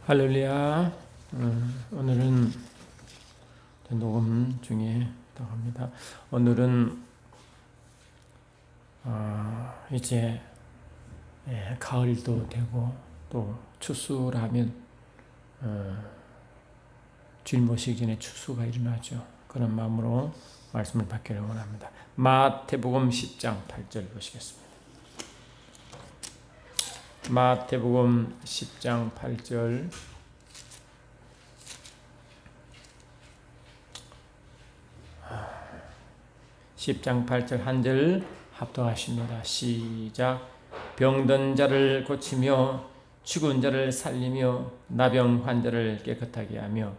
할렐루야. 오늘은 녹음 중에 합니다. 오늘은 이제 가을도 되고 또 추수라면 주일 모시기 전에 추수가 일어나죠. 그런 마음으로 말씀을 받기를 원합니다. 마태복음 10장 8절 보시겠습니다. 마태복음 10장 8절. (10장 8절) 한 절 합독하십니다. 시작. 병든 자를 고치며 죽은 자를 살리며 나병 환자를 깨끗하게 하며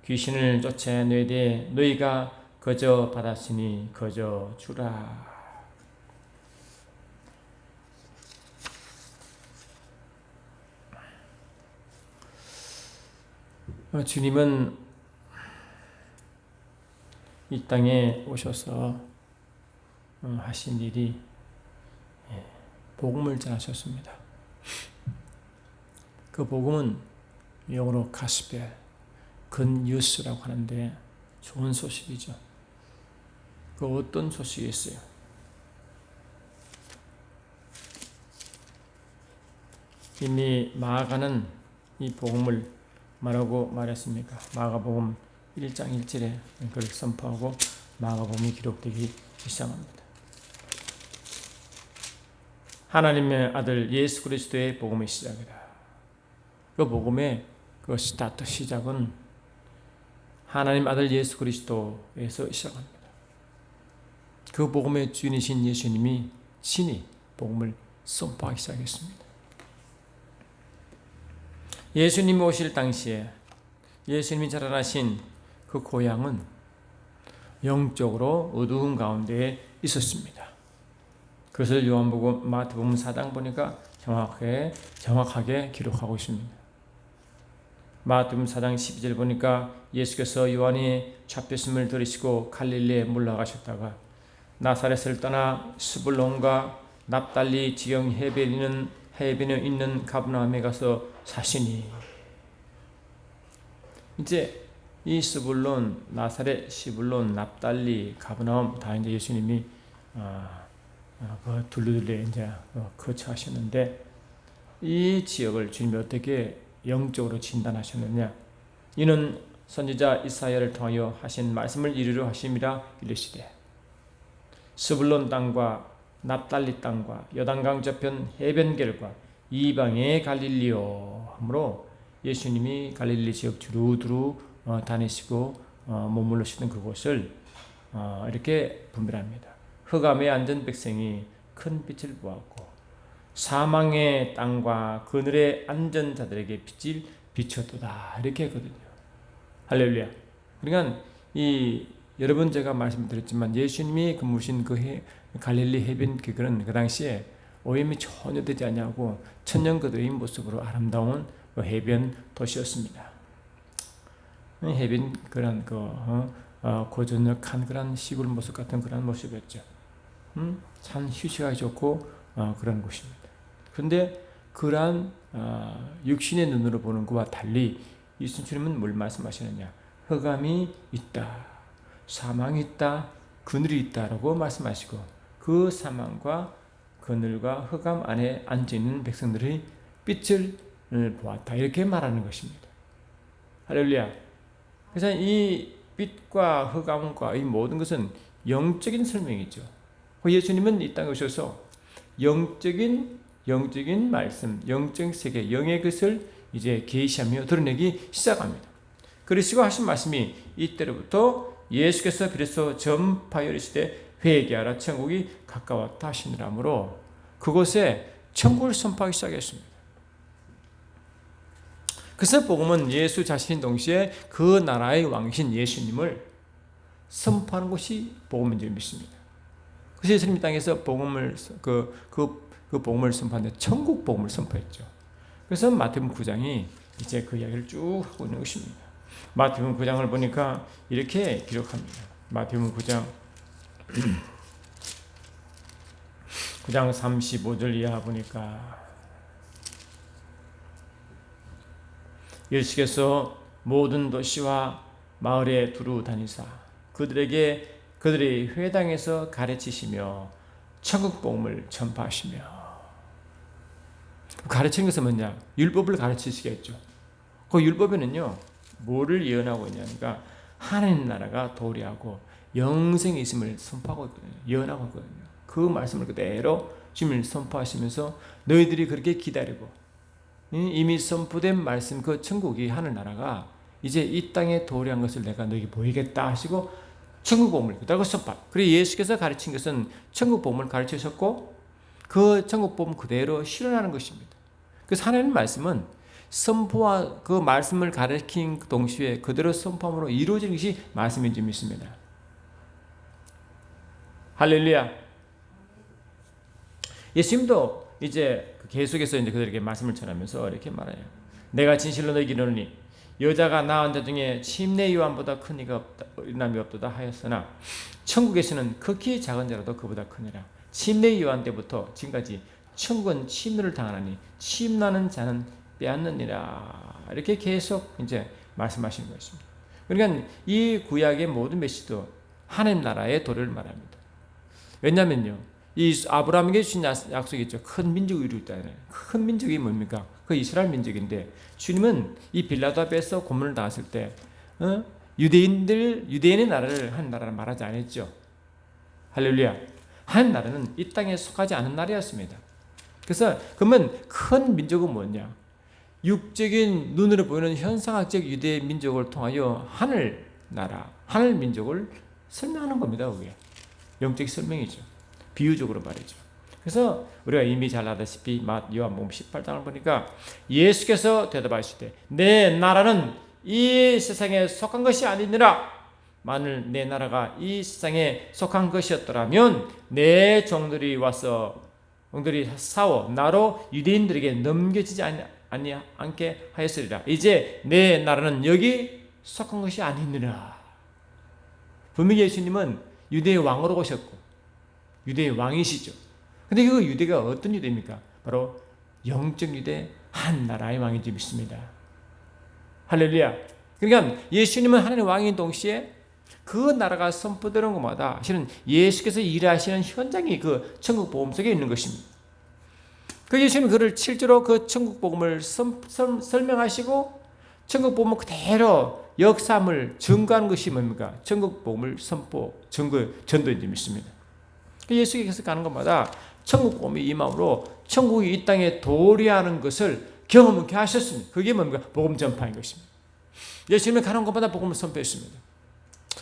귀신을 쫓아내되 너희가 거저 받았으니 거저 주라. 주님은 이 땅에 오셔서 하신 일이 복음을 전하셨습니다. 그 복음은 영어로 가스펠, 굿뉴스라고 하는데 좋은 소식이죠. 그 어떤 소식이 있어요? 이미 마가는 이 복음을 말하고 말했습니까? 마가복음 1장 1절에 그걸 선포하고 마가복음이 기록되기 시작합니다. 하나님의 아들 예수 그리스도의 복음의 시작이다. 그 복음의 그 스타트, 시작은 하나님 아들 예수 그리스도에서 시작합니다. 그 복음의 주인이신 예수님이 친히 복음을 선포하기 시작했습니다. 예수님이 오실 당시에 예수님이 자라나신 그 고향은 영적으로 어두운 가운데에 있었습니다. 그것을 요한복음, 마태복음 4장 보니까 정확하게 기록하고 있습니다. 마태복음 4장 12절 보니까 예수께서 요한이 잡혔음을 들으시고 갈릴리에 물러가셨다가 나사렛을 떠나 스불론과 납달리 지경 해변에 있는 가브나움에 가서 사시니. 이제 이 스불론, 나사렛, 시불론, 납달리, 가브나움 다 이제 예수님이 그 둘러들에 이제 거처하셨는데 이 지역을 주님이 어떻게 영적으로 진단하셨느냐? 이는 선지자 이사야를 통하여 하신 말씀을 이루려 하심이라 이르시되 스불론 땅과 납달리 땅과 요단강 저편 해변길과 이방의 갈릴리요 하므로 예수님이 갈릴리 지역 두루두루 다니시고 머물러시던 그곳을 이렇게 분별합니다. 흑암에 앉은 백성이 큰 빛을 보았고 사망의 땅과 그늘에 앉은 자들에게 빛을 비췄도다 이렇게 했거든요. 할렐루야. 그러니까 여러분 제가 말씀드렸지만 예수님이 근무신 그 갈릴리 해변 그 당시에 오염이 전혀 되지 않냐고 천년거두의 모습으로 아름다운 그 해변 도시였습니다. 해변 그런 고전역한 그런 시골 모습 같은 그런 모습이었죠. 참 휴식하기 좋고 그런 곳입니다. 그런데 그러한 육신의 눈으로 보는 것과 달리 예수님은 뭘 말씀하시느냐? 흑암이 있다, 사망이 있다, 그늘이 있다라고 말씀하시고 그 사망과 그늘과 흑암 안에 앉아있는 백성들의 빛을 보았다 이렇게 말하는 것입니다. 할렐루야. 그래서 이 빛과 흑암과 이 모든 것은 영적인 설명이죠. 예수님은 이 땅에 오셔서 영적인 말씀, 영적인 세계, 영의 것을 이제 계시하며 드러내기 시작합니다. 그리시고 하신 말씀이 이때로부터 예수께서 그래서 전파하여 이르시되 회개하라 천국이 가까웠다 하시느라므로 그곳에 천국을 선포하기 시작했습니다. 그래서 복음은 예수 자신 동시에 그 나라의 왕이신 예수님을 선포하는 것이 복음인 줄 믿습니다. 그래서 예수님 땅에서 복음을 그 복음을 선포하는데 천국 복음을 선포했죠. 그래서 마태복음 9장이 이제 그 이야기를 쭉 하고 있는 것입니다. 마태복음 9장을 보니까 이렇게 기록합니다. 마태복음 9장 35절 이하 보니까 예수께서 모든 도시와 마을에 두루 다니사 그들의 회당에서 가르치시며 천국 복음을 전파하시며. 가르치는 것은 뭐냐? 율법을 가르치시겠죠. 그 율법에는요, 뭐를 예언하고 있냐니까 하나님 나라가 도래하고 영생이 있음을 선포하고 있거든요. 예언하고 있거든요. 그 말씀을 그대로 주님을 선포하시면서 너희들이 그렇게 기다리고 이미 선포된 말씀, 그 천국이, 하늘나라가 이제 이 땅에 도래한 것을 내가 너희에게 보이겠다 하시고 천국 복음을 그다고 선포. 그리고 예수께서 가르친 것은 천국 복음을 가르치셨고 그 천국 복음 그대로 실현하는 것입니다. 그래서 하나님 말씀은 선포와 그 말씀을 가르친 동시에 그대로 선포함으로 이루어지는 것이 말씀인 줄 믿습니다. 할렐루야. 예수님도 이제 계속해서 이제 그들에게 말씀을 전하면서 이렇게 말해요. 내가 진실로 너희에게 이르노니 여자가 낳은 자 중에 침례 요한보다 큰 이가 남이 없도다 하였으나 천국에서는 극히 작은 자라도 그보다 크니라. 침례 요한 때부터 지금까지 천국은 침노를 당하나니 침나는 자는 빼앗느니라. 이렇게 계속 이제 말씀하시는 것입니다. 그러니까 이 구약의 모든 메시지도 하나님 나라의 도래를 말합니다. 왜냐면요, 이 아브라함에게 주신 약속이 있죠. 큰 민족을 이루겠다는. 큰 민족이 뭡니까? 그 이스라엘 민족인데 주님은 이 빌라도 앞에서 고문을 당했을 때 유대인의 나라를 한 나라를 말하지 않았죠. 할렐루야. 한 나라는 이 땅에 속하지 않은 나라였습니다. 그래서 그러면 큰 민족은 뭐냐? 육적인 눈으로 보이는 현상학적 유대 민족을 통하여 하늘 나라, 하늘 민족을 설명하는 겁니다. 그게 영적 설명이죠. 비유적으로 말이죠. 그래서 우리가 이미 잘 알다시피 요한복음 18장을 보니까 예수께서 대답하시되 내 나라는 이 세상에 속한 것이 아니니라. 만일 내 나라가 이 세상에 속한 것이었더라면 내 종들이 싸워 나로 유대인들에게 넘겨지지 않게 하였으리라. 이제 내 나라는 여기 속한 것이 아니니라. 분명히 예수님은 유대의 왕으로 오셨고 유대의 왕이시죠. 근데 그 유대가 어떤 유대입니까? 바로 영적 유대, 한 나라의 왕인 줄 믿습니다. 할렐루야. 그러니까 예수님은 하나님의 왕인 동시에 그 나라가 선포되는 것마다 사실은 예수께서 일하시는 현장이 그 천국 복음 속에 있는 것입니다. 그 예수님은 그를 실제로 그 천국 복음을 설명하시고 천국 복음을 그대로 역사함을 증거하는 것이 뭡니까? 천국 복음을 전도인 줄 믿습니다. 예수께서 가는 것마다 천국 복음이 임함으로 천국이 이 땅에 도래하는 것을 경험케 하셨습니다. 그게 뭡니까? 복음 전파인 것입니다. 예수님이 가는 곳마다 복음을 선포했습니다.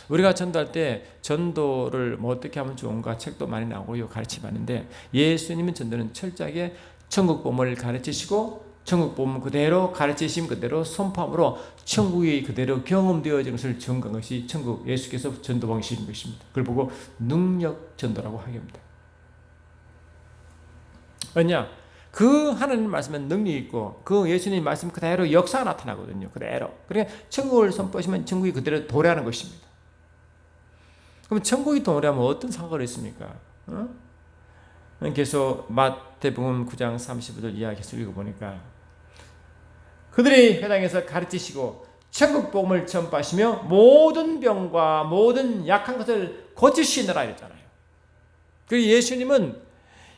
우리가 전도할 때 전도를 뭐 어떻게 하면 좋은가 책도 많이 나오고요, 가르치는데 예수님은 전도는 철저하게 천국 복음을 가르치시고 천국 복음 그대로 가르치심 그대로 선포함으로 천국이 그대로 경험되어지는 것을 증거한 것이 천국 예수께서 전도 방식인 것입니다. 그걸 보고 능력 전도라고 하게 합니다. 왜냐? 그 하나님 말씀은 능력이 있고 그 예수님 말씀 그대로 역사가 나타나거든요. 그대로. 그러니까 천국을 선포하시면 천국이 그대로 도래하는 것입니다. 그럼 천국이 도래하면 어떤 상관이 있습니까? 계속 마태복음 9장 35절 이하 계속 읽어보니까 그들이 회당에서 가르치시고 천국 복음을 전파하시며 모든 병과 모든 약한 것을 고치시느라 이랬잖아요. 그 예수님은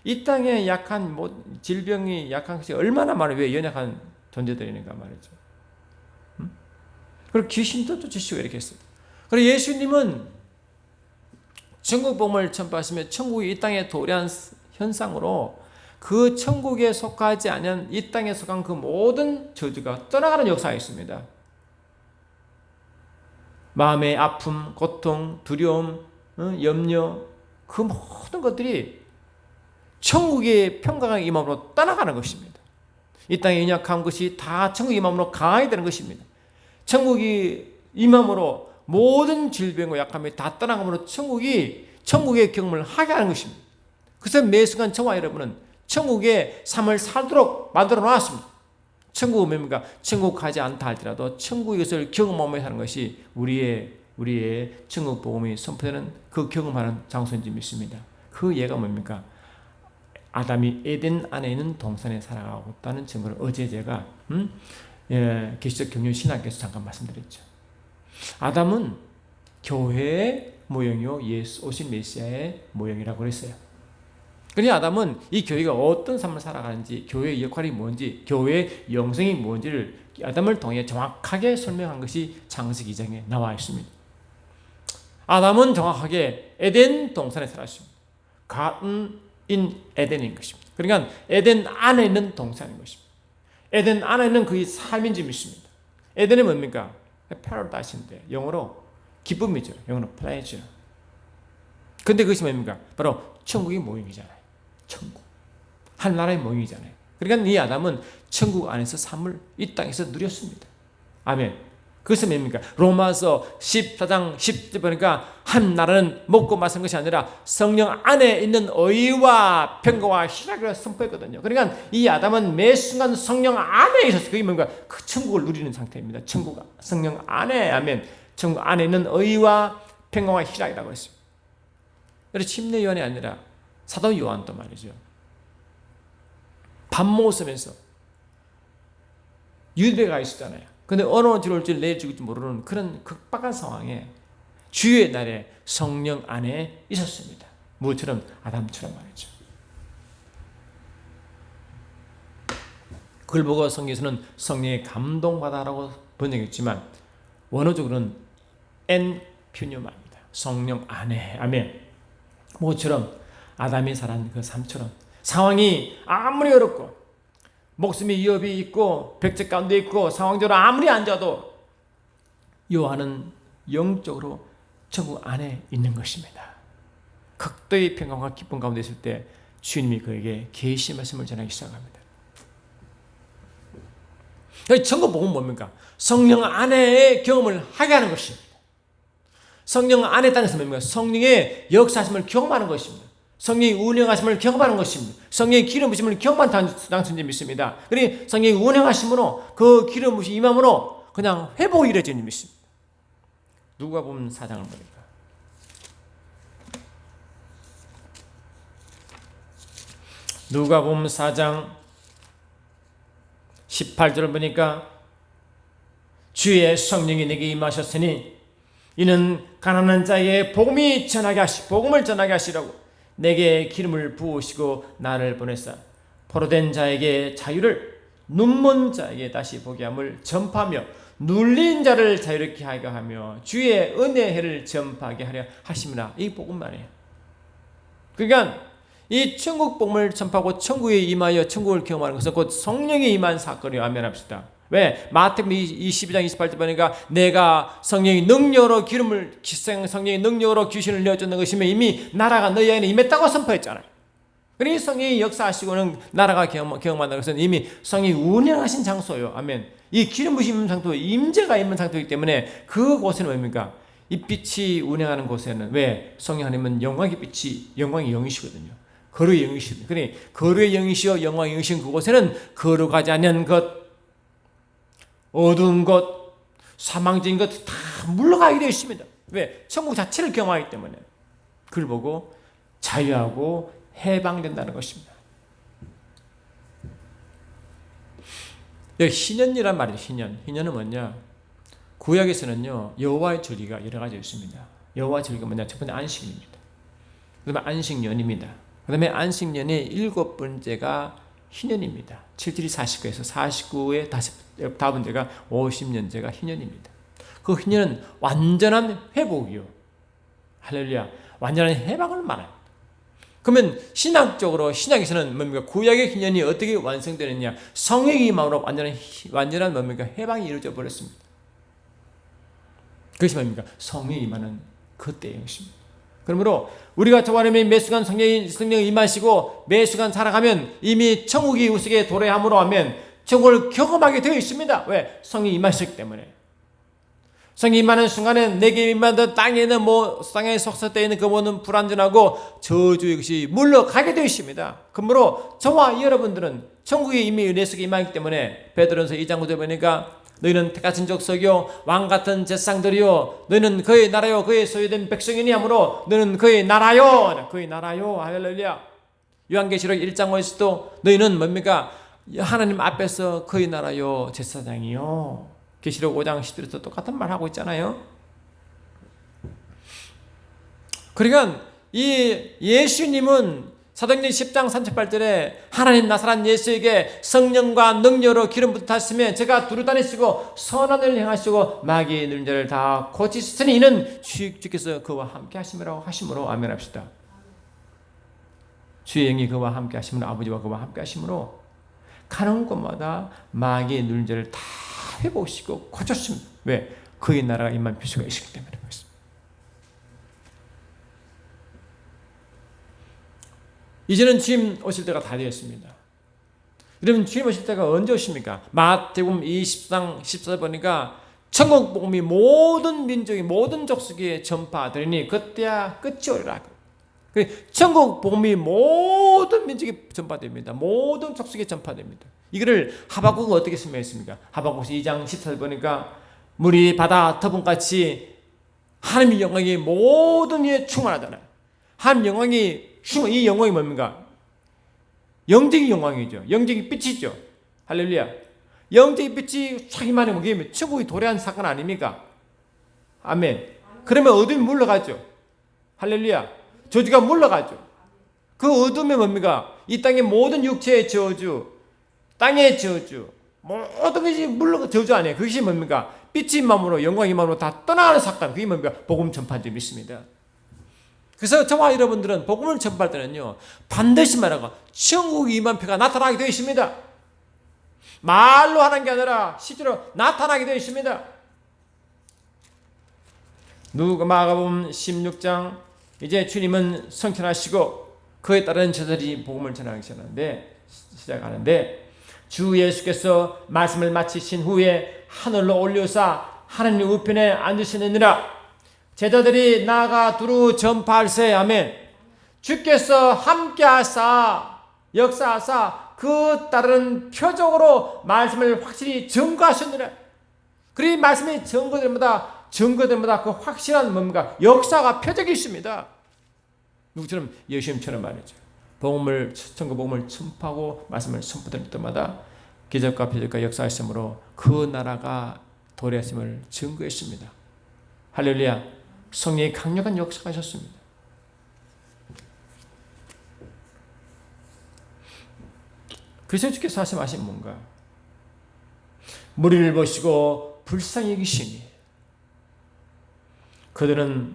이 땅에 약한 질병이 약한 것이 얼마나 많아요. 왜 연약한 존재들이니까 말이죠. 그리고 귀신도 쫓으시고 이렇게 했어요. 그리고 예수님은 천국 복음을 전파하시며 천국이 이 땅에 도래한 현상으로 그 천국에 속하지 않은 이 땅에 속한 그 모든 저주가 떠나가는 역사가 있습니다. 마음의 아픔, 고통, 두려움, 염려 그 모든 것들이 천국의 평강과 임함으로 떠나가는 것입니다. 이 땅에 연약한 것이 다 천국의 임함으로 강하게 되는 것입니다. 천국이 임함으로 모든 질병과 약함이 다 떠나가므로 천국의 경험을 하게 하는 것입니다. 그래서 매 순간 저와 여러분은 천국의 삶을 살도록 만들어 놓았습니다. 천국은 뭡니까? 천국 가지 않다 할지라도 천국의 것을 경험하며 사는 것이 우리의 천국 복음이 선포되는 그 경험하는 장소인지 믿습니다. 그 예가 뭡니까? 아담이 에덴 안에 있는 동산에 살아가고 있다는 증거를 어제 제가 계시적 경륜 신학에서 잠깐 말씀드렸죠. 아담은 교회의 모형이요, 예수 오신 메시아의 모형이라고 그랬어요. 그러니 아담은 이 교회가 어떤 삶을 살아가는지, 교회의 역할이 뭔지, 교회의 영성이 뭔지를 아담을 통해 정확하게 설명한 것이 창세기 2장에 나와 있습니다. 아담은 정확하게 에덴 동산에 살았습니다. 가든 인 에덴인 것입니다. 그러니까 에덴 안에 있는 동산인 것입니다. 에덴 안에 있는 그의 삶인지 믿습니다. 에덴이 뭡니까? paradise인데 영어로 기쁨이죠. 영어로 pleasure. 근데 그것이 뭡니까? 바로 천국의 모형이잖아요. 천국. 하나님의 모형이잖아요. 그러니까 이 아담은 천국 안에서 삶을 이 땅에서 누렸습니다. 아멘. 그것은 뭡니까? 로마서 14장 10절 보니까 한 나라는 먹고 마시는 것이 아니라 성령 안에 있는 의와 평강과 희락을 선포했거든요. 그러니까 이 아담은 매 순간 성령 안에 있어서 그게 뭔가 그 천국을 누리는 상태입니다. 천국, 성령 안에, 아멘. 천국 안에 있는 의와 평강과 희락이라고 했습니다. 그래서 침례 요한이 아니라 사도 요한도 말이죠. 밥 먹으면서 유대가 있었잖아요. 근데 어느 죽을지 내일 죽을지 모르는 그런 극박한 상황에 주의 날에 성령 안에 있었습니다. 무엇처럼? 아담처럼 말이죠. 그걸 보고 성경에서는 성령의 감동받아라고 번역했지만 원어적으로는 엔퓨뉴마입니다. 성령 안에. 아멘. 무엇처럼? 아담이 살았는 그 삶처럼 상황이 아무리 어렵고 목숨이 위협이 있고 백제 가운데 있고 상황적으로 아무리 앉아도 요한은 영적으로 천국 안에 있는 것입니다. 극도의 평강과 기쁨 가운데 있을 때 주님이 그에게 계시 말씀을 전하기 시작합니다. 천국 복음은 뭡니까? 성령 안에의 경험을 하게 하는 것입니다. 성령 안에 땅에서 뭡니까? 성령의 역사심을 경험하는 것입니다. 성령의 운행하심을 경험하는 것입니다. 성령의 기름 부심을 경험한 당신이 믿습니다. 그러니 성령의 운행하심으로 그 기름 부심 임함으로 그냥 회복이 이루어지는 믿습니다. 누가복음 4장을 보니까 누가복음 4장 18절을 보니까 주의 성령이 내게 임하셨으니 이는 가난한 자에게 복음을 전하게 하시라고 내게 기름을 부으시고 나를 보내사 포로된 자에게 자유를 눈먼 자에게 다시 보게 함을 전파하며 눌린 자를 자유롭게 하게 하며 주의 은혜의 해를 전파하게 하려 하심이라. 이 복음만이에요. 그러니까 이 천국 복음을 전파하고 천국에 임하여 천국을 경험하는 것은 곧 성령이 임한 사건이요. 아멘합시다. 왜? 마태복음 22장 28절 보니까 내가 성령의 능력으로 성령의 능력으로 귀신을 내어주는 것이면 이미 나라가 너희 안에 임했다고 선포했잖아요. 그러니 성령이 역사하시고는 나라가 경험한다는 것은 이미 성령이 운영하신 장소요. 아멘. 이 기름 부심 상태, 임재가 있는 상태이기 때문에 그곳에는 뭡니까? 이 빛이 운행하는 곳에는 왜? 성령 하나님은 영광의 빛이 영광의 영이시거든요. 거룩의 영이시거든요. 그러니 거룩의 영이시여 영광의 영이신 그곳에는 거룩하지 않은 것, 어두운 것, 사망적인 것 다 물러가게 되어 있습니다. 왜? 천국 자체를 경험하기 때문에. 그걸 보고 자유하고 해방된다는 것입니다. 여기 희년이란 말이죠. 희년. 희년은 뭐냐? 구약에서는요, 여호와의 절기가 여러 가지 있습니다. 여호와의 절기가 뭐냐? 첫 번째 안식일입니다. 그 다음에 안식년입니다. 그 다음에 안식년의 7번째가 희년입니다. 7일이 49에서 49의 5번째가 50년째가 희년입니다. 그 희년은 완전한 회복이요. 할렐루야. 완전한 해방을 말합니다. 그러면 신학적으로 신약에서는 뭡니까? 구약의 희년이 어떻게 완성되느냐? 성령의 임함으로 완전한 뭡니까? 해방이 이루어져 버렸습니다. 그것이 뭡니까? 성령이 임하는 그때의 것입니다. 그러므로 우리가 저하나님의 매 순간 성령이 임하시고 매 순간 살아가면 이미 천국이 우리에게 도래함으로 하면 천국을 경험하게 되어 있습니다. 왜? 성령이 임하셨기 때문에. 성령이 임하는 순간에 내게 임하던 땅에 있는 땅에 속삭되어 있는 그 모든 불완전하고 저주의 것이 물러가게 되어 있습니다. 그러므로 저와 여러분들은 천국에 이미 은혜 속에 임하기 때문에 베드로전서 2장 9절 보니까 너희는 택하신 족속이요 왕같은 제사장들이요 너희는 그의 나라요 그의 소유된 백성이니 하므로 너희는 그의 나라요 할렐루야. 요한계시록 1장 5에서도 너희는 뭡니까? 하나님 앞에서 그의 나라요 제사장이요. 계시록 5장 10절에서 똑같은 말 하고 있잖아요. 그러니까 이 예수님은 사도행전 10장 38절에 하나님 나사렛 예수에게 성령과 능력으로 기름 붓으시면 제가 두루 다니시고 선한 일을 행하시고 마귀의 누른 자를 다 고치시니 이는 주께서 그와 함께 하심이라고 하심으로 아멘합시다. 주의 영이 그와 함께 하심으로 아버지와 그와 함께 하심으로 가는 곳마다 마귀의 누른 자를 다 회복시키고 고쳤습니다. 왜? 그의 나라가 임한 표시가 있기 때문에 그렇습니다. 이제는 주님 오실 때가 다 되었습니다. 여러분 주님 오실 때가 언제 오십니까? 마태복음 20장 14절 보니까 천국 복음이 모든 민족이 모든 족속에 전파되리니 그때야 끝이 오리라. 천국 복음이 모든 민족에 전파됩니다. 모든 족속에 전파됩니다. 이거를 하박국은 어떻게 설명했습니까? 하박국 2장 14절 보니까 물이 바다 터분같이 하나님의 영광이 모든 이에 충만하잖아요. 하나님 영광이 이 영광이 뭡니까? 영적인 영광이죠. 영적인 빛이죠. 할렐루야. 영적인 빛이 촥 임하는 게 천국이 도래한 사건 아닙니까? 아멘. 그러면 어둠이 물러가죠. 할렐루야. 저주가 물러가죠. 그 어둠이 뭡니까? 이 땅의 모든 육체의 저주, 땅의 저주, 모든 것이 물러가 저주 아니에요. 그것이 뭡니까? 빛의 마음으로 영광의 마음으로 다 떠나가는 사건. 그게 뭡니까? 복음 전파인 줄 믿습니다. 그래서 저와 여러분들은 복음을 전파할 때는요, 반드시 말하고 천국의 임한표가 나타나게 되어 있습니다. 말로 하는 게 아니라 실제로 나타나게 되어 있습니다. 마가복음 16장 이제 주님은 성천하시고 그에 따른 저들이 복음을 전하기 시작하는데 주 예수께서 말씀을 마치신 후에 하늘로 올려사 하나님 우편에 앉으시느니라. 제자들이 나아가 두루 전파할세. 아멘. 주께서 함께하사 역사하사 그 따른 표적으로 말씀을 확실히 증거하셨느라. 그리 말씀이 증거들마다 그 확실한 뭔가 역사가 표적이 있습니다. 누구처럼? 예수님처럼 말이죠. 천국 복음을 선포하고 말씀을 선포될 때마다 기적과 표적과 역사하심으로 그 나라가 도래했음을 증거했습니다. 할렐루야. 성령의 강력한 역사가 있었습니다. 그래서 주께서 말씀하신 뭔가? 무리를 보시고 불쌍히 여기시니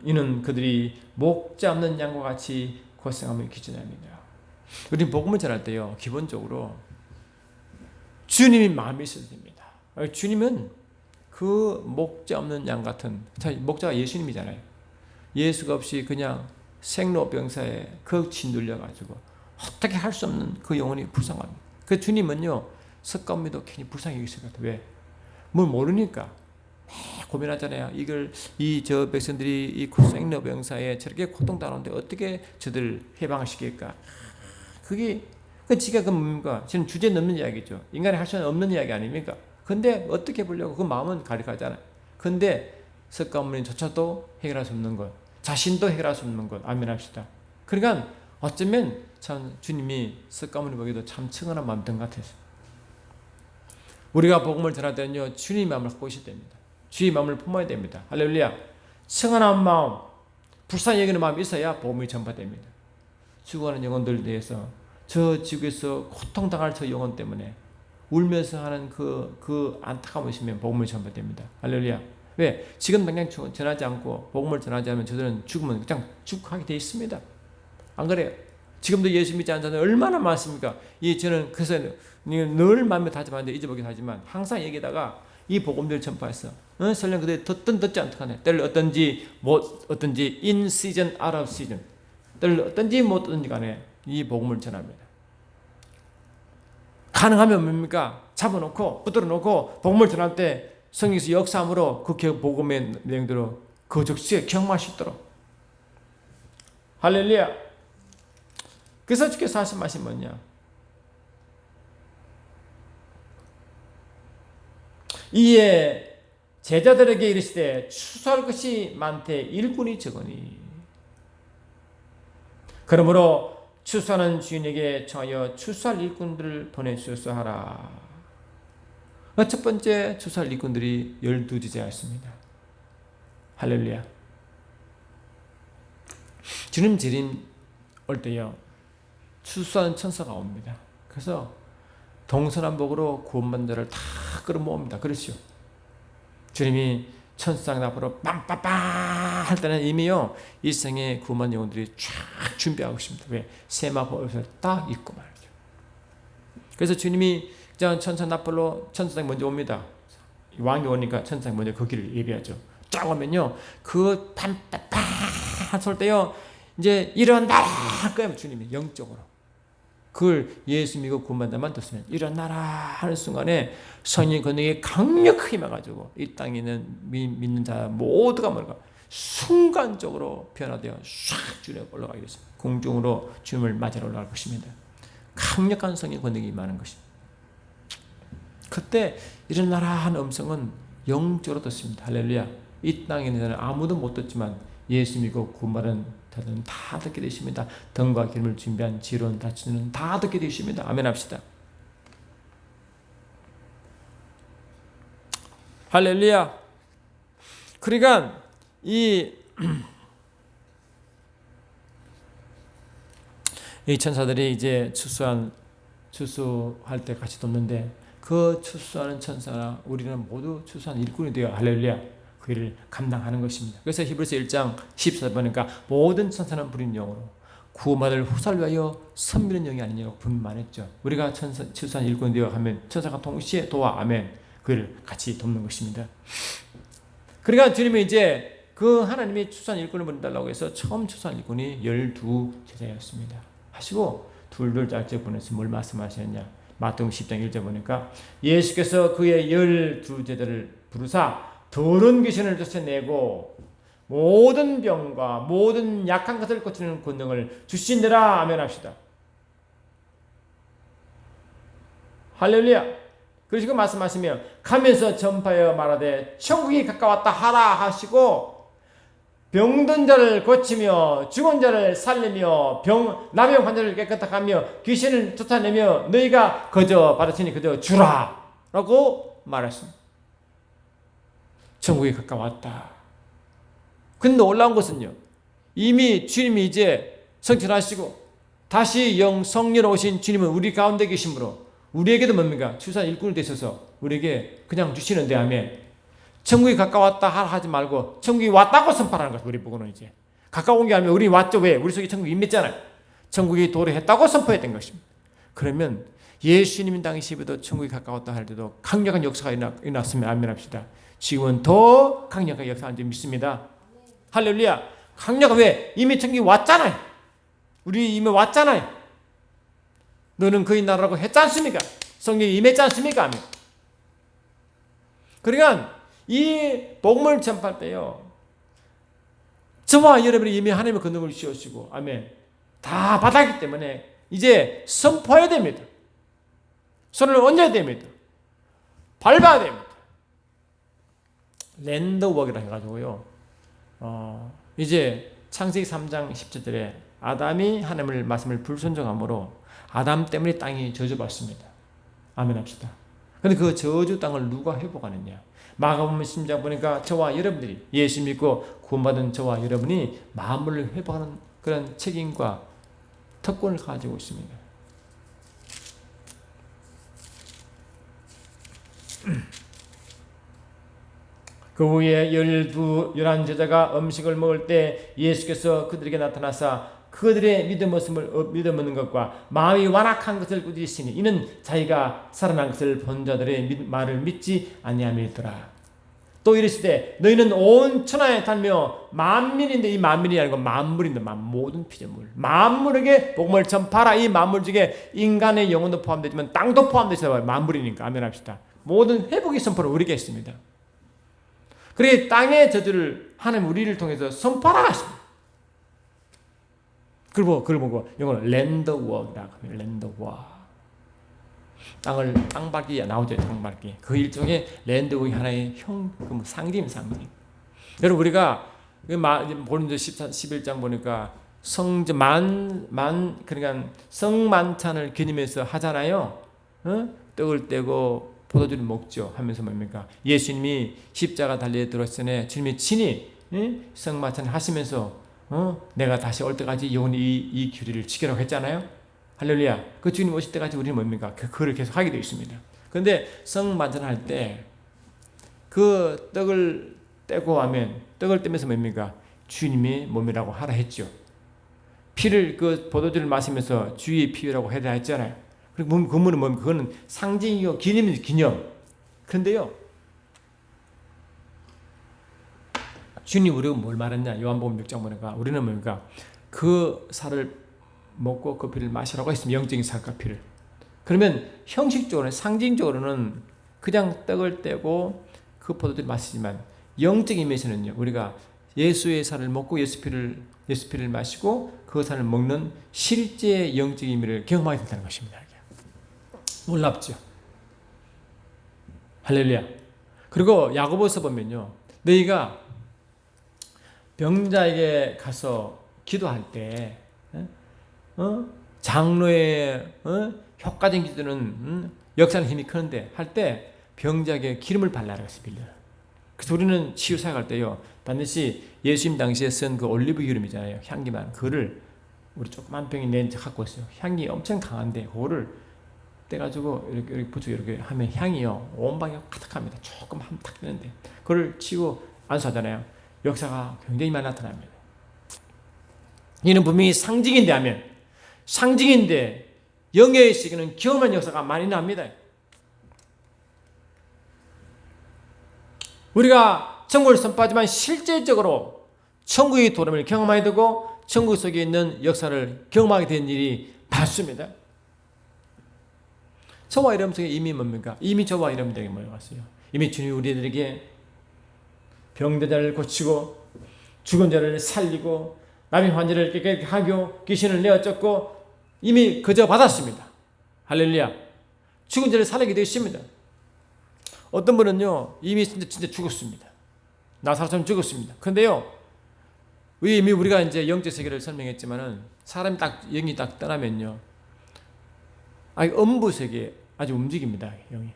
이는 그들이 목자 없는 양과 같이 고생하며 기준합니다. 우리 복음을 전할 때요, 기본적으로 주님이 마음이 있어야 됩니다. 주님은 그 목자 없는 양 같은, 목자가 예수님이잖아요. 예수가 없이 그냥 생로병사에 그 짓눌려가지고 어떻게 할 수 없는 그 영혼이 불쌍합니다. 그 주님은요, 석가모니도 괜히 불쌍히 여기실 것 같아요. 왜? 뭘 모르니까. 고민하잖아요. 저 백성들이 이 생로병사에 저렇게 고통당하는데 어떻게 저들을 해방시킬까? 지가 뭡니까? 지금 주제 넘는 이야기죠. 인간이 할 수 없는 이야기 아닙니까? 근데 어떻게 해보려고 그 마음은 가득하잖아요. 근데 석가모니조차도 해결할 수 없는 것, 자신도 해결할 수 없는 것, 아멘 합시다. 그러니까 어쩌면 참 주님이 석가모니 보기도 참 청은한 마음 든 것 같아요. 우리가 복음을 전할 때는요, 주님의 마음을 갖고 있어야 됩니다. 주의 마음을 품어야 됩니다. 할렐루야. 청은한 마음, 불쌍히 여기는 마음이 있어야 복음이 전파됩니다. 죽어가는 영혼들에 대해서 저 지구에서 고통당할 저 영혼 때문에 울면서 하는 그 안타까움을 있으면 복음을 전파됩니다. 할렐루야. 왜? 지금 당장 전하지 않고 복음을 전하지 않으면 저들은 죽으면 그냥 죽하게 되어 있습니다. 안 그래요? 지금도 예수 믿지 않는 자는 얼마나 많습니까? 저는 그래서 늘 마음에 다짐하는데 잊어보긴 하지만 항상 얘기다가 이 복음들을 전파해서 설령 그들이 듣지 않다네. 때를 어떤지 in season, out of season. 때를 어떤지 못 듣는지 간에 이 복음을 전합니다. 가능하면 뭡니까? 잡아놓고 붙들어놓고 복음을 전할 때 성령께서 역사함으로 그 복음의 내용대로 그 적시에 경험할 수 있도록. 할렐루야. 그래서 주께서 하신 말씀이 뭐냐? 이에 제자들에게 이르시되 추수할 것이 많되 일꾼이 적으니 그러므로 추수하는 주인에게 청하여 추수할 일꾼들을 보내주소서 하라. 첫 번째 추수할 일꾼들이 12제자였습니다. 할렐루야. 주님 재림 올 때요, 추수하는 천사가 옵니다. 그래서 동서남북으로 구원받는 자를 다 끌어모읍니다. 그렇죠? 주님이 천사장 앞으로 빵빵빵 할 때는 이미요, 일생의 구원받는 영혼들이 쫙 준비하고 있습니다. 왜? 세마포 옷을 딱 입고 말이죠. 그래서 주님이 천사 앞으로 천사장이 먼저 옵니다. 왕이 오니까 천사장이 먼저 그 길을 예비하죠. 쫙 오면요, 그 빵빵빵 할 때요, 이제 일어나라! 그러면 주님이 영적으로 그걸 예수 믿고 구원받는다만 듣으면 일어나라 하는 순간에 성령 권능이 강력하게 임해가지고 이 땅에 있는 믿는 자 모두가 뭔가 순간적으로 변화되어 싹 주님에 올라가게 됐습니다. 공중으로 주님을 맞으러 올라갈 것입니다. 강력한 성령 권능이 임하는 것입니다. 그때 일어나라 하는 음성은 영적으로 듣습니다. 할렐루야. 이 땅에 있는 자는 아무도 못 듣지만 예수 믿고 구원받은 자들은 다 듣게 되십니다. 등과 기름을 준비한 지혜로운 다치는 다 듣게 되십니다. 아멘 합시다. 할렐루야. 그러니까 이 천사들이 이제 추수할 때 같이 돕는데, 그 추수하는 천사나 우리는 모두 추수한 일꾼이 되어 할렐루야 그 일을 감당하는 것입니다. 그래서 히브리서 1장 14절 보니까 모든 천사는 부린 영으로 구원받을 후사를 위하여 선비는 영이 아니냐고 분만했죠. 우리가 추수한 일꾼이 되어 하면 천사가 동시에 도와 아멘 그 일을 같이 돕는 것입니다. 그러니까 주님이 이제 그 하나님이 추수한 일꾼을 보내달라고 해서 처음 추수한 일꾼이 12제자였습니다. 하시고 둘둘 짤째 보내서 뭘 말씀하셨냐, 마태복음 10장 1절 보니까 예수께서 그의 12제자를 부르사 더러운 귀신을 쫓아내고 모든 병과 모든 약한 것을 고치는 권능을 주시니라. 아멘 합시다. 할렐루야. 그러시고 말씀하시며 가면서 전파하여 말하되 천국이 가까웠다 하라 하시고 병든 자를 고치며 죽은 자를 살리며 남의 환자를 깨끗하게 하며 귀신을 쫓아내며 너희가 거저 받으시니 거저 주라 라고 말했습니다. 천국이 가까웠다. 근데 놀라운 것은요, 이미 주님이 이제 성천하시고 다시 성령으로 오신 주님은 우리 가운데 계심으로 우리에게도 뭡니까? 추수한 일꾼이 되셔서 우리에게 그냥 주시는데 하면 천국이 가까웠다 하지 말고 천국이 왔다고 선포하는 것. 우리 보고는 이제 가까운 게 아니면 우리 왔죠. 왜? 우리 속에 천국이 임했잖아요. 천국이 도래했다고 선포했던 것입니다. 그러면 예수님이 당시에도 천국이 가까웠다 할 때도 강력한 역사가 일어났으면 아멘 합시다. 지금은 더 강력한 역사가 이제 믿습니다. 할렐루야. 강력한, 왜? 이미 천국이 왔잖아요. 우리 이미 왔잖아요. 너는 그의 나라라고 했지 않습니까? 성령이 임했지 않습니까? 아멘. 그러니까 이 복음을 전파할 때요, 저와 여러분이 이미 하나님의 권능을 씌우시고 아멘 다 받았기 때문에 이제 선포해야 됩니다. 손을 얹어야 됩니다. 밟아야 됩니다. 랜드웍이라 해가지고요, 이제 창세기 3장 10절에 아담이 하나님의 말씀을 불순종함으로 아담 때문에 땅이 저주받습니다. 아멘 합시다. 근데 그 저주 땅을 누가 회복하느냐? 마가복음 10장 보니까 저와 여러분들이 예수 믿고 구원받은 저와 여러분이 만물을 회복하는 그런 책임과 특권을 가지고 있습니다. 그 후에 11 제자가 음식을 먹을 때 예수께서 그들에게 나타나사 그들의 믿음없는 것과 마음이 완악한 것을 꾸짖으시니 이는 자기가 살아난 것을 본 자들의 말을 믿지 아니함이더라. 또 이르시되 너희는 온 천하에 다니며 만민인데, 이 만민이 아니고 만물인데, 모든 피조물 만물에게 복음을 전파하라. 이 만물 중에 인간의 영혼도 포함되지만 땅도 포함되어서 만물이니까 아멘 합시다. 모든 회복의 선포를 우리에게 했습니다. 그래 땅의 저주를 하나님 우리를 통해서 선포하라 하십니다. 그걸 보고 이거는 랜드워크라고 합니다. 랜드워크. 땅밟기 나오죠. 땅밟기. 그 일종의 랜드워크 하나의 상징. 여러분 우리가 보는 11장 보니까 그러니까 성만찬을 기념해서 하잖아요. 떡을 떼고 포도주를 먹죠. 하면서 뭡니까? 예수님이 십자가 달리에 들어오시네. 주님이 친히 성만찬을 하시면서 내가 다시 올 때까지 영원히 이 규례를 지키라고 했잖아요. 할렐루야. 그 주님 오실 때까지 우리는 뭡니까? 그거를 계속 하게 되어 있습니다. 그런데 성만찬을 할 때 그 떡을 떼고 하면 떡을 떼면서 뭡니까? 주님의 몸이라고 하라 했죠. 피를 그 포도주를 마시면서 주의 피라고 해라 했잖아요. 그리고 그거는 뭡니까? 그거는 상징이고 기념이죠. 기념. 그런데요. 주님 우리가 뭘 말했냐? 요한복음 6장 보니까 우리는 뭡니까? 그 살을 먹고 그 피를 마시라고 했습니다. 영적인 살과 피를. 그러면 형식적으로는 상징적으로는 그냥 떡을 떼고 그 포도주를 마시지만 영적인 의미에서는요. 우리가 예수의 살을 먹고 예수 피를 마시고 그 살을 먹는 실제 영적인 의미를 경험하게 된다는 것입니다. 놀랍죠? 할렐루야. 그리고 야고보서 보면요. 너희가 병자에게 가서 기도할 때 장로의 효과적인 기도는 역사는 힘이 크는데 할 때 병자에게 기름을 발라라 했습니다. 그래서 우리는 치유 사역할 때요. 반드시 예수님 당시에 쓴 그 올리브 기름이잖아요. 향기만. 그거를 우리 조그만 병이 낸 갖고 있어요. 향이 엄청 강한데 그거를 떼가지고 이렇게 붙여 이렇게 하면 향이요. 온 방에 가득합니다. 조금 하면 탁 뜨는데 그걸 치고 안수하잖아요. 역사가 굉장히 많이 나타납니다. 이는 분명히 상징인데 하면 상징인데 영의 시기는 경험한 역사가 많이 납니다. 우리가 천국을 선포하지만 실제적으로 천국의 도름을 경험하게 되고 천국 속에 있는 역사를 경험하게 된 일이 많습니다. 저와 여러분 속에 이미 뭡니까? 이미 저와 여러분들에게 모여갔어요. 이미 주님이 우리들에게 병든 자를 고치고 죽은 자를 살리고 남의 환자를 깨끗하게 하고 귀신을 내어 쫓고 이미 그저 받았습니다. 할렐루야. 죽은 자를 살리게 되어 있습니다. 어떤 분은요 이미 진짜 죽었습니다. 나사로처럼 죽었습니다. 그런데요 이미 우리가 이제 영적 세계를 설명했지만은 사람이 영이 딱 떠나면요 음부 세계 아주 움직입니다. 영이.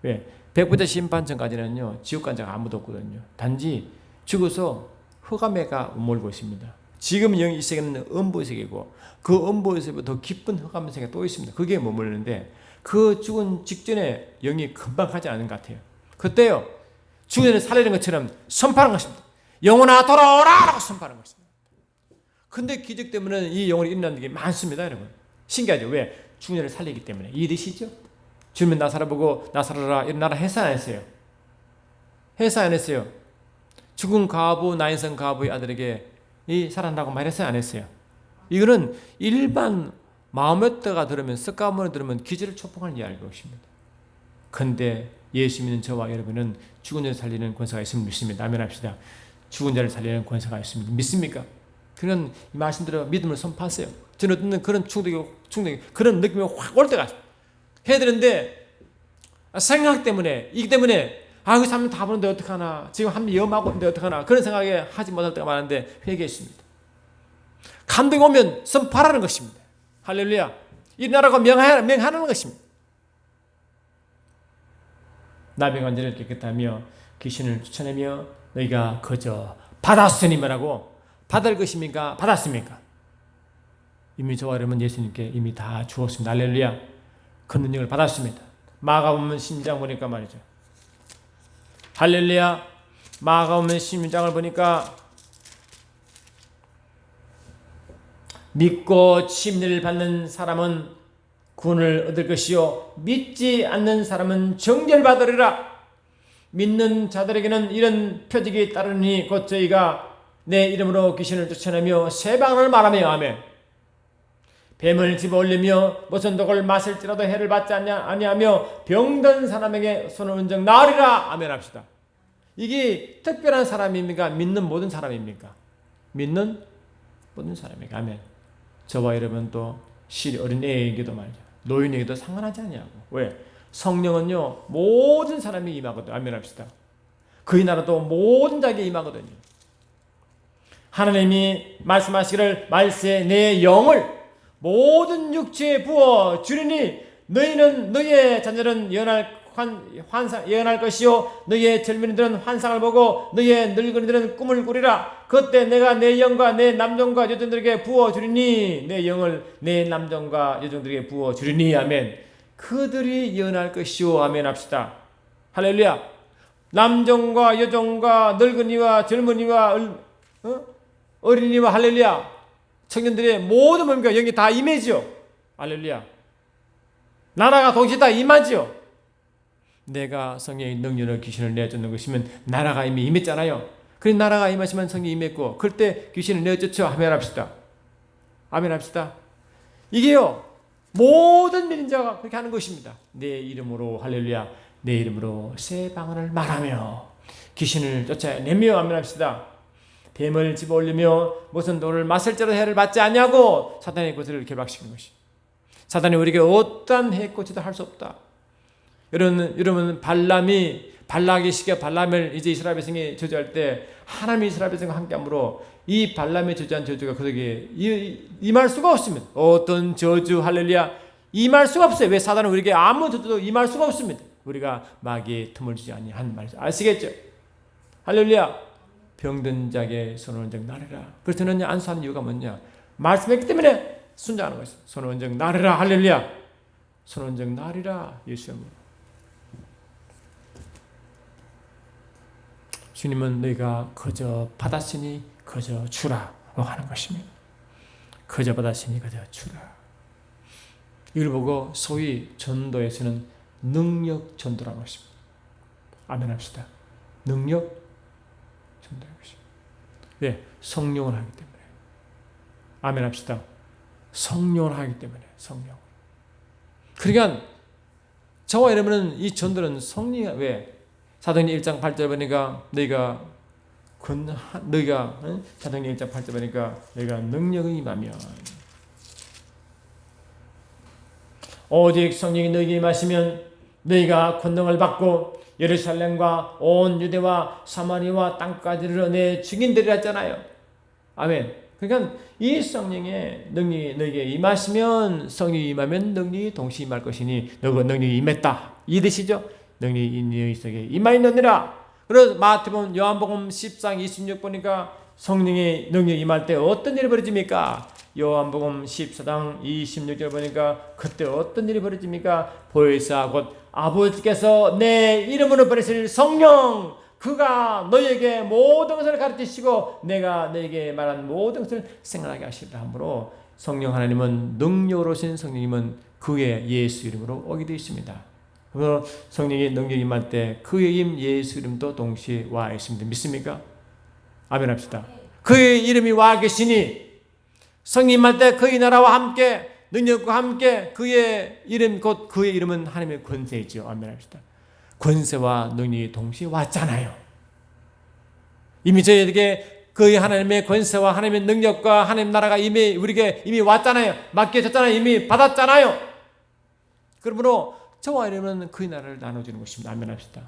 왜? 백부자 심판전까지는요 지옥 간 자가 아무도 없거든요. 단지 죽어서 흑암에가 몰고 있습니다. 지금 영이 이 세계는 음부 세계고 그 음부에서 더 깊은 흑암 세계가 또 있습니다. 그게 머무르는데 그 죽은 직전에 영이 금방 가지 않은 것 같아요. 그때요 죽은 자를 살리는 것처럼 선포하는 것입니다. 영혼아 돌아오라! 라고 선포하는 것입니다. 근데 기적 때문에 이 영혼이 일어나는 게 많습니다. 여러분 신기하죠? 왜? 죽은 자를 살리기 때문에. 이해되시죠? 주님은 나사로 보고 나사로라 일어나라 했어요 안 했어요? 했어요 안 했어요? 죽은 과부 나인성 과부의 아들에게 이 살아난다고 말했어요 안 했어요? 이거는 일반 마음에다가 들으면 습관으로 들으면 기절을 초풍하는 이야기일 것입니다. 그런데 예수 믿는 저와 여러분은 죽은 자를 살리는 권세가 있음을 믿습니다. 아멘합시다. 죽은 자를 살리는 권세가 있습니다. 믿습니까? 그런 말씀대로 믿음을 선포하세요. 저는 어떤 그런 충동이 그런 느낌이 확 올 때가 해야 되는데 생각 때문에 이기 때문에 그 사람 다 보는데 어떡하나 지금 한 명 위험하고 있는데 어떡하나 그런 생각에 하지 못할 때가 많은데 회개했습니다. 감동이 오면 선포하라는 것입니다. 할렐루야. 일어나라고 명하는 것입니다. 나병 환자를 깨끗하며 귀신을 쫓아내며 너희가 그저 받았으니 뭐라고 받을 것입니까? 받았습니까? 이미 저와 여러분 예수님께 이미 다 주었습니다. 할렐루야. 그 능력을 받았습니다. 마가복음 16장 보니까 말이죠. 할렐루야. 마가복음 16장을 보니까 믿고 침례를 받는 사람은 구원을 얻을 것이요 믿지 않는 사람은 정죄받으리라. 믿는 자들에게는 이런 표적이 따르니 곧 저희가 내 이름으로 귀신을 쫓아내며 새 방언을 말하며 아멘. 뱀을 집어올리며 무슨 독을 마실지라도 해를 받지 아니하며 병든 사람에게 손을 얹어 나으리라. 아멘 합시다. 이게 특별한 사람입니까? 믿는 모든 사람입니까? 믿는 모든 사람입니까? 아멘. 저와 여러분 또 어린애에게도 말이죠. 노인에게도 상관하지 않냐고. 왜? 성령은요 모든 사람이 임하거든요. 아멘 합시다. 그의 나라도 모든 자에게 임하거든요. 하나님이 말씀하시기를 말세 내 영을 모든 육체에 부어 주리니 너희는 너희의 자녀는 예언할 것이요 너희의 젊은이들은 환상을 보고 너희의 늙은이들은 꿈을 꾸리라. 그때 내가 내 영과 내 남종과 여종들에게 부어 주리니 내 영을 내 남종과 여종들에게 부어 주리니. 아멘. 그들이 예언할 것이요. 아멘 합시다. 할렐루야. 남종과 여종과 늙은이와 젊은이와 어린이와 할렐루야. 청년들의 모든 몸과 영이 다 임해지요. 할렐루야. 나라가 동시에 다 임하지요. 내가 성령의 능력을 귀신을 내쫓는 것이면 나라가 이미 임했잖아요. 그 나라가 임하시면 성령이 임했고 그럴 때 귀신을 내쫓죠. 아멘 합시다. 아멘 합시다. 이게요. 모든 믿는 자가 그렇게 하는 것입니다. 내 이름으로 할렐루야. 내 이름으로 새 방언을 말하며 귀신을 쫓아내며 아멘 합시다. 뱀을 집어올리며 무슨 돌을 맛을자로 해를 받지 않냐고 사단의 것을 결박시키는 것이. 사단이 우리에게 어떠한 해코지도 할 수 없다. 여러분 발락의 시기에 발람을 이제 이스라엘 백성이 저주할 때 하나님이 이스라엘 백성과 함께함으로 이 발람의 저주한 저주가 그에게 임할 수가 없습니다. 어떤 저주 할렐루야 임할 수가 없어요. 왜? 사단은 우리에게 아무 저주도 임할 수가 없습니다. 우리가 마귀의 틈을 주지 아니한 말 아시겠죠? 할렐루야. 병든 자에게 손을 얹어 나르라. 그래서 너는 안수하는 이유가 뭐냐? 말씀했기 때문에 순종하는 것이다. 손을 얹어 나르라. 할렐루야. 손을 얹어 나르라. 예수의 이름으로. 주님은 너희가 그저 받았으니 그저 주라고 하는 것입니다. 그저 받았으니 그저 주라. 이걸 보고 소위 전도에서는 능력 전도라는 것입니다. 아멘 합시다. 능력 전도라는 것입니다. 왜? 성령을 하기 때문에. 아멘 합시다. 성령을 하기 때문에. 성령. 그러니까 저와 여러분은 이 전도는 성령. 왜? 사도행전 1장 8절 보니까 너희가 사도행전 1장 8절 보니까 너희가 능력이 임하면 오직 성령이 너희에게 임하시면 너희가 권능을 받고 예루살렘과 온 유대와 사마리아와 땅까지를 내 증인들이라 했잖아요. 아멘. 그러니까 이 성령의 능력이 너희에게 임하시면 성령이 임하면 능력이 동시에 임할 것이니 너가 능력이 임했다. 이 뜻이죠. 능력이 너희 속에 임하였느니라. 그래서 마태복음 요한복음 10장 26 보니까 성령의 능력이 임할 때 어떤 일이 벌어집니까? 요한복음 14장 26절 보니까 그때 어떤 일이 벌어집니까? 보혜사 곧 아버지께서 내 이름으로 보내실 성령 그가 너에게 모든 것을 가르치시고 내가 너에게 말한 모든 것을 생각하게 하시리라 하므로 성령 하나님은 능력으로 오신 성령님은 그의 예수 이름으로 오게 되어 있습니다. 그래서 성령의 능력이 임할 때 그의 이름 예수 이름도 동시에 와 있습니다. 믿습니까? 아멘 합시다. 그의 이름이 와 계시니 성령 임할 때 그의 나라와 함께 능력과 함께 그의 이름 곧 그의 이름은 하나님의 권세이죠. 아멘 합시다. 권세와 능력이 동시에 왔잖아요. 이미 저희에게 그의 하나님의 권세와 하나님의 능력과 하나님 나라가 이미 우리에게 이미 왔잖아요. 맡겨졌잖아요. 이미 받았잖아요. 그러므로 저와 여러분은 그의 나라를 나눠주는 것입니다. 아멘 합시다.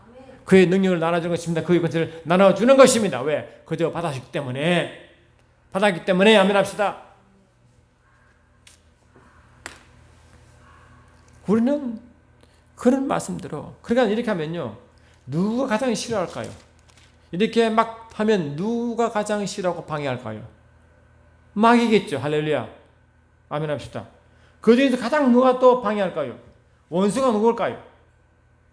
그의 능력을 나눠주는 것입니다. 그의 권세를 나눠주는 것입니다. 왜? 그저 받았기 때문에. 받았기 때문에 아멘 합시다. 우리는 그런 말씀대로 그러니까 이렇게 하면요. 누가 가장 싫어할까요? 이렇게 막 하면 누가 가장 싫어하고 방해할까요? 마귀겠죠. 할렐루야. 아멘 합시다. 그 중에서 가장 누가 또 방해할까요? 원수가 누굴까요?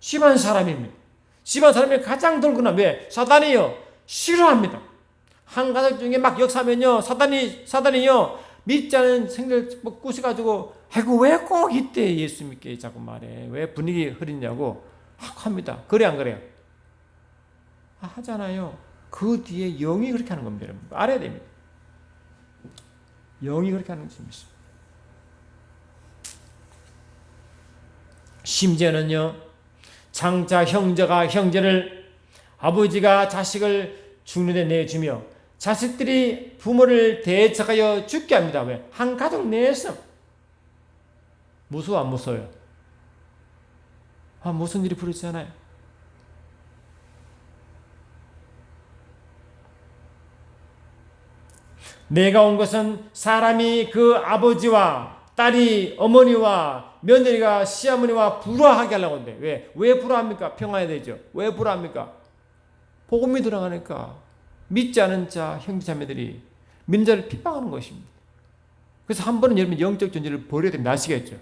심한 사람입니다. 심한 사람이 가장 돌구나. 왜? 사단이요. 싫어합니다. 한 가족 중에 막 역사하면요. 사단이요. 믿지 않은 생들 꾸셔가지고 아이고 왜 꼭 이때 예수 믿게 자꾸 말해. 왜 분위기 흐리냐고 합니다. 그래 안 그래요? 하잖아요. 그 뒤에 영이 그렇게 하는 겁니다. 여러분. 알아야 됩니다. 영이 그렇게 하는 것입니다. 심지어는요. 장차 형제가 형제를 아버지가 자식을 죽는 데 내주며 자식들이 부모를 대적하여 죽게 합니다. 왜? 한 가족 내에서. 무서워 안 무서워요? 무슨 일이 벌어지잖아요. 내가 온 것은 사람이 그 아버지와 딸이 어머니와 며느리가 시어머니와 불화하게 하려고 한대. 왜 불화합니까? 평화해야 되죠. 왜 불화합니까? 복음이 들어가니까 믿지 않은 자 형제자매들이 믿는 자를 핍박하는 것입니다. 그래서 한 번은 여러분 영적 전쟁을 벌여야 됩니다. 아시겠죠?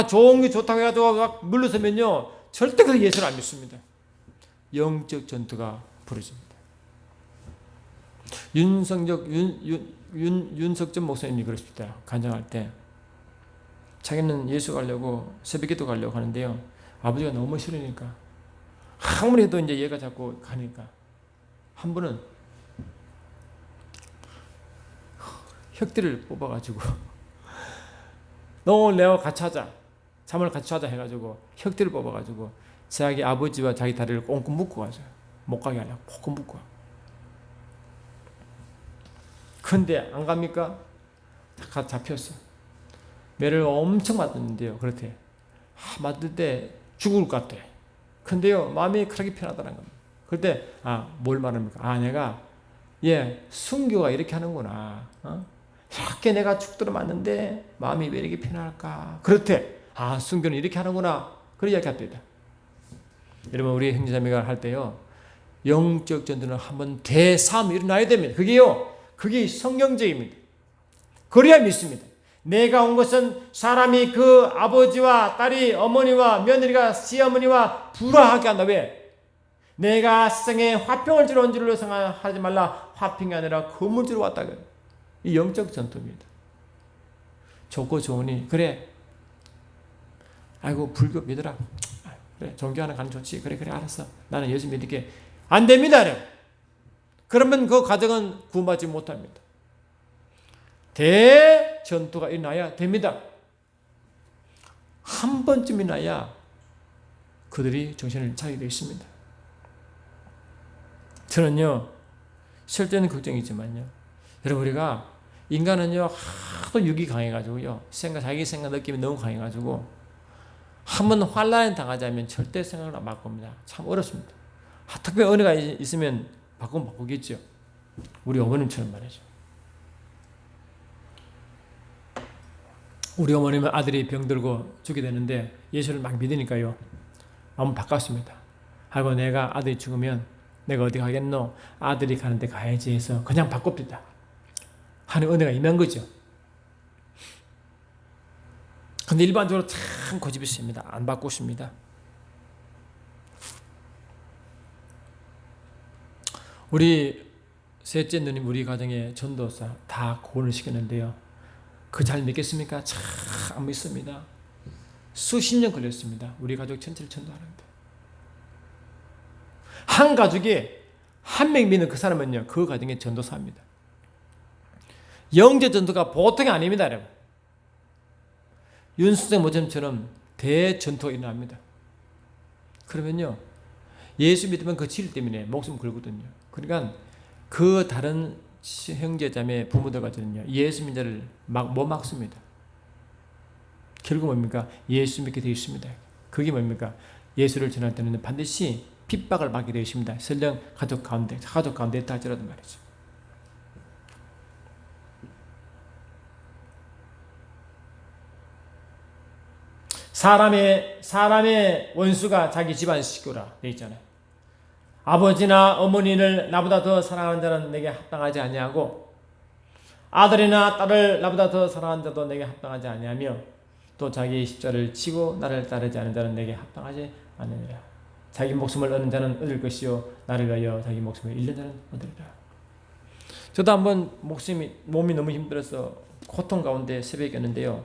좋은 게 좋다고 해가지고 막 물러서면요 절대 그 예수를 안 믿습니다. 영적 전투가 벌어집니다. 윤석전 목사님이 그러십니다. 간증할 때 자기는 예수 가려고 새벽기도 가려고 하는데요, 아버지가 너무 싫으니까 아무리 해도 이제 얘가 자꾸 가니까 한 번은 혁들을 뽑아가지고 너 오늘 내가 같이 하자, 잠을 같이 하자 해가지고 혁들을 뽑아가지고 자기 아버지와 자기 다리를 꽁꽁 묶고 가죠. 못 가게 하려고 꽁꽁 묶고. 근데 안 갑니까? 다 잡혔어. 매를 엄청 맞았는데요. 그렇대. 맞을 때 죽을 것 같대. 근데요 마음이 그렇게 편하다는 겁니다. 그때 뭘 말합니까? 내가 순교가 이렇게 하는구나. 이렇게 내가 죽도록 맞는데 마음이 왜 이렇게 편할까? 그렇대. 순교는 이렇게 하는구나. 그런 이야기 합니다. 여러분 우리 형제자매가 할 때요 영적 전투는 한번 대싸움이 일어나야 됩니다. 그게 성경적입니다. 그래야 믿습니다. 내가 온 것은 사람이 그 아버지와 딸이 어머니와 며느리가 시어머니와 불화하게 한다. 왜? 내가 세상에 화평을 주러 온 줄로 생각하지 말라. 화평이 아니라 금을 주러 왔다. 이 영적 전투입니다. 좋고 좋으니 그래. 아이고 불교 믿어라. 그래 종교하는 간 좋지. 그래 알았어. 나는 예수 믿을게. 안 됩니다. 그러면 그 가정은 구원받지 못합니다. 대전투가 일어나야 됩니다. 한 번쯤이나야 그들이 정신을 차리게 되어 있습니다. 저는요 실제는 걱정이지만요, 여러분 우리가 인간은요 하도 육이 강해가지고요 자기 생각 느낌이 너무 강해가지고 한번 환란에 당하자면 절대 생각을 안 바꿉니다. 참 어렵습니다. 특별히 은혜가 있으면 바꾸면 바꾸겠죠. 우리 어머님처럼 말이죠. 우리 어머님은 아들이 병들고 죽게 되는데 예수를 막 믿으니까요 마음 바꿨습니다. 하고 내가 아들이 죽으면 내가 어디 가겠노? 아들이 가는 데 가야지 해서 그냥 바꿉니다. 하는 은혜가 임한 거죠. 근데 일반적으로 참 고집이 있습니다. 안 바꾸십니다. 우리 셋째 누님 우리 가정에 전도사 다 구원을 시켰는데요, 그 잘 믿겠습니까? 참 안 믿습니다. 수십 년 걸렸습니다. 우리 가족 전체를 전도하는데. 한 가족에 한 명 믿는 그 사람은요 그 가정의 전도사입니다. 영적 전도가 보통이 아닙니다. 여러분. 윤수생 모전처럼 대전투가 일어납니다. 그러면요 예수 믿으면 그 질 때문에 목숨 걸거든요. 그러니까 그 다른 형제자매 부모들 가지고는요 예수 믿는 자를 못 막습니다. 결국 뭡니까? 예수 믿게 되어 있습니다. 그게 뭡니까? 예수를 전할 때는 반드시 핍박을 받게 되어 있습니다. 설령 가족 가운데 있다 할지라도 말이죠. 사람의 원수가 자기 집안 식구라 되어 있잖아요. 아버지나 어머니를 나보다 더 사랑하는 자는 내게 합당하지 아니하고 아들이나 딸을 나보다 더 사랑하는 자도 내게 합당하지 아니하며 또 자기 십자를 치고 나를 따르지 않는 자는 내게 합당하지 않느니라. 자기 목숨을 얻는 자는 얻을 것이요 나를 위하여 자기 목숨을 잃는 자는 얻으리라. 저도 한번 몸이 너무 힘들어서 고통 가운데 새벽이었는데요,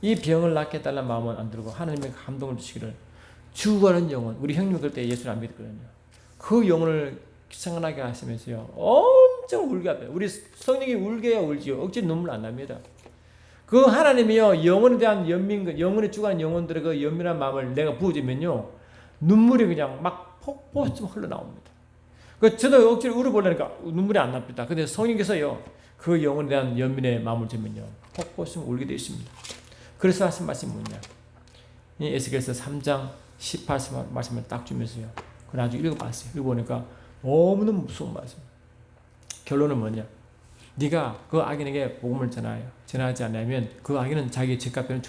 이 병을 낫게 해달라는 마음은 안 들고 하나님의 감동을 주시기를 주구하는 영혼, 우리 형님 그때 예수를 안 믿었거든요. 그 영혼을 생각나게 하시면서요 엄청 울게 합니다. 우리 성령이 울게야 울지요 억지 눈물 안 납니다. 그 하나님이요 영혼에 대한 영혼에 죽어가는 영혼들의 그 연민한 마음을 내가 부어주면요 눈물이 그냥 막 폭포처럼 흘러나옵니다. 저도 억지로 울어보려니까 눈물이 안 납니다. 근데 성령께서요 그 영혼에 대한 연민의 마음을 주면요 폭포처럼 울게 되어 있습니다. 그래서 하신 말씀이 뭐냐, 이 에스겔서 3장 18절 말씀을 딱 주면서요 그걸 아주 읽어봤어요. 읽어보니까 너무너무 무서운 말씀. 결론은 뭐냐, 네가 그 악인에게 복음을 전하지 않으면 그 악인은 자기 죄값에는